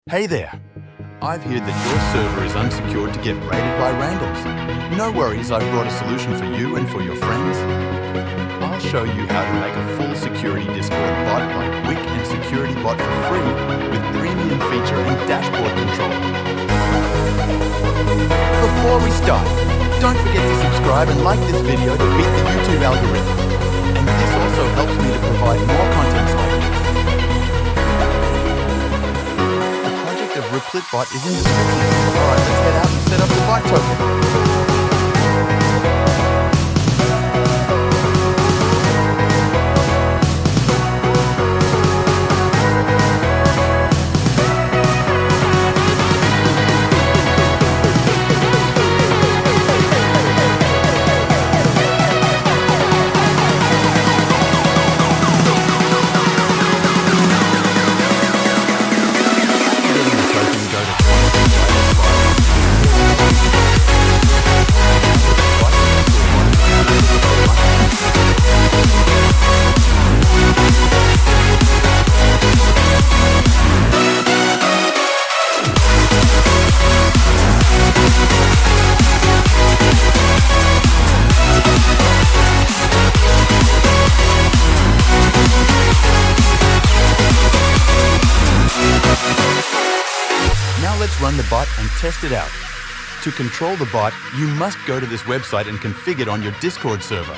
Hey there! I've heard that your server is unsecured to get raided by randoms. No worries, I've brought a solution for you and for your friends. I'll show you how to make a full security Discord bot like Wick and Security Bot for free with premium feature and dashboard control. Before we start, don't forget to subscribe and like this video to beat the YouTube algorithm. And this also helps me to provide more content like this. Riplet bot is in the description. Alright, let's head out and set up the bot token. Now let's run the bot and test it out. To control the bot, you must go to this website and configure it on your Discord server.